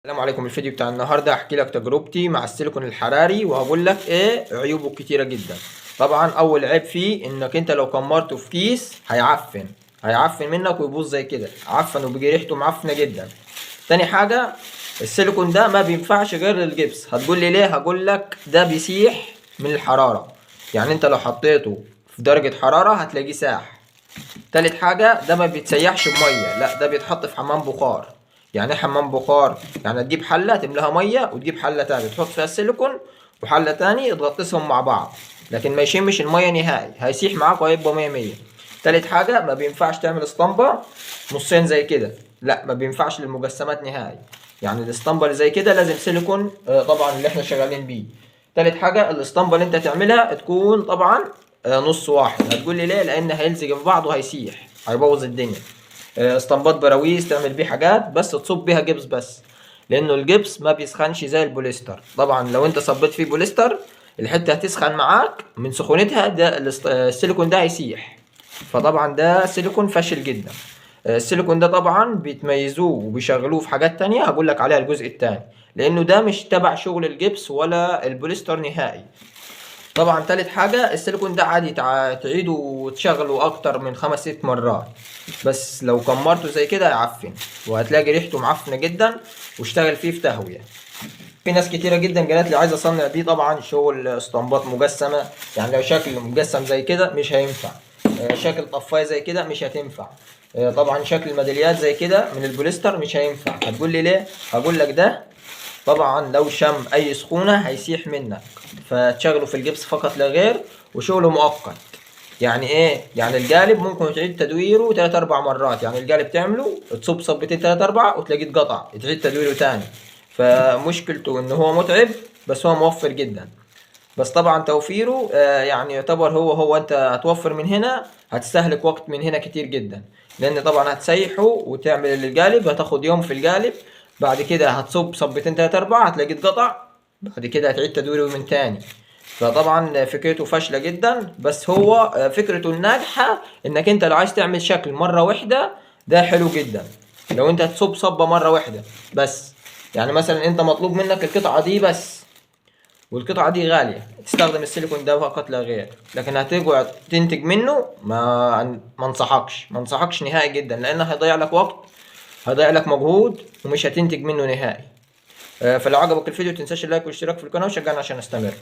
السلام عليكم. الفيديو بتاع النهارده هحكي لك تجربتي مع السيليكون الحراري وهقول لك ايه عيوبه الكتيره جدا. طبعا اول عيب فيه انك انت لو كمرته في كيس هيعفن منك ويبوظ زي كده، عفن وبيجي ريحته معفنه جدا. تاني حاجه، السيليكون ده ما بينفعش غير للجبس. هتقول لي ليه؟ هقول لك ده بيسيح من الحراره، يعني انت لو حطيته في درجه حراره هتلاقيه ساح. تالت حاجة، ده ما بيتسيحش بمية، لا ده بيتحط في حمام بخار. يعني ايه حمام بخار؟ يعني تجيب حلة تملاها مية وتجيب حلة تانية تحط فيها السيليكون وحلة تانية تغطسهم مع بعض، لكن ما يشمش المية نهائي، هيسيح معاك وهيبقى مية مية. تالت حاجة، ما بينفعش تعمل اسطمبة نصين زي كده، لا ما بينفعش للمجسمات نهائي. يعني الاسطمبة اللي زي كده لازم سيليكون طبعا اللي احنا شغالين بيه. تالت حاجة، الاسطمبة اللي انت تعملها تكون طبعا نص واحد. هتقول لي ليه؟ لان هيلزق في بعض وهيسيح، هيبوظ الدنيا. اسطمبات براويز تعمل بيه حاجات، بس تصب بيها جبس بس، لانه الجبس ما بيسخنش زي البوليستر. طبعا لو انت صبيت فيه بوليستر الحته هتسخن معاك من سخونتها، ده السيليكون ده هيسيح. فطبعا ده سيليكون فاشل جدا. السيليكون ده طبعا بيتميزوه وبيشغلوه في حاجات تانية هقول لك عليها الجزء التاني، لانه ده مش تبع شغل الجبس ولا البوليستر نهائي. طبعا تالت حاجة، السيليكون ده عادي تعيده وتشغله أكتر من 5 6 مرات، بس لو كمرته زي كده هيعفن وهتلاقي ريحته معفنة جدا واشتغل فيه في تهوية. في ناس كتيرة جدا قالت لي عايز أصنع بيه طبعا شغل اسطمبات مجسمة، يعني لو شكل مجسم زي كده مش هينفع، شكل طفاية زي كده مش هتنفع، طبعا شكل ميداليات زي كده من البوليستر مش هينفع. هتقول لي ليه؟ هقول لك ده طبعا لو شم اي سخونة هيسيح منك، فتشغله في الجبس فقط لا غير، وشغله مؤقت. يعني ايه؟ يعني القالب ممكن تعيد تدويره 3 4 مرات، يعني القالب تعمله تصب صبتين 3 4 وتلاقيه اتقطع تعيد تدويره تاني. فمشكلته ان هو متعب، بس هو موفر جدا. بس طبعا توفيره يعني يعتبر هو انت هتوفر من هنا، هتستهلك وقت من هنا كتير جدا، لان طبعا هتسيحه وتعمل القالب هتاخد يوم في القالب، بعد كده هتصب صبتين 3 4 هتلاقيه اتقطع، بعد كده هتعيد تدويره من تاني. فطبعا فكرته فاشلة جدا، بس هو فكرته الناجحة انك انت لو عايز تعمل شكل مرة واحدة ده حلو جدا. لو انت هتصب صبة مرة واحدة بس، يعني مثلا انت مطلوب منك القطعة دي بس، والقطعة دي غالية، تستخدم السيليكون ده فقط لا غير، لكن هتقعد تنتج منه ما انصحكش نهائي جدا، لانه هيضيع لك وقت، هيضيع لك مجهود، ومش هتنتج منه نهائي. فلو عجبك الفيديو متنساش اللايك والاشتراك في القناة وشجعنا عشان نستمر.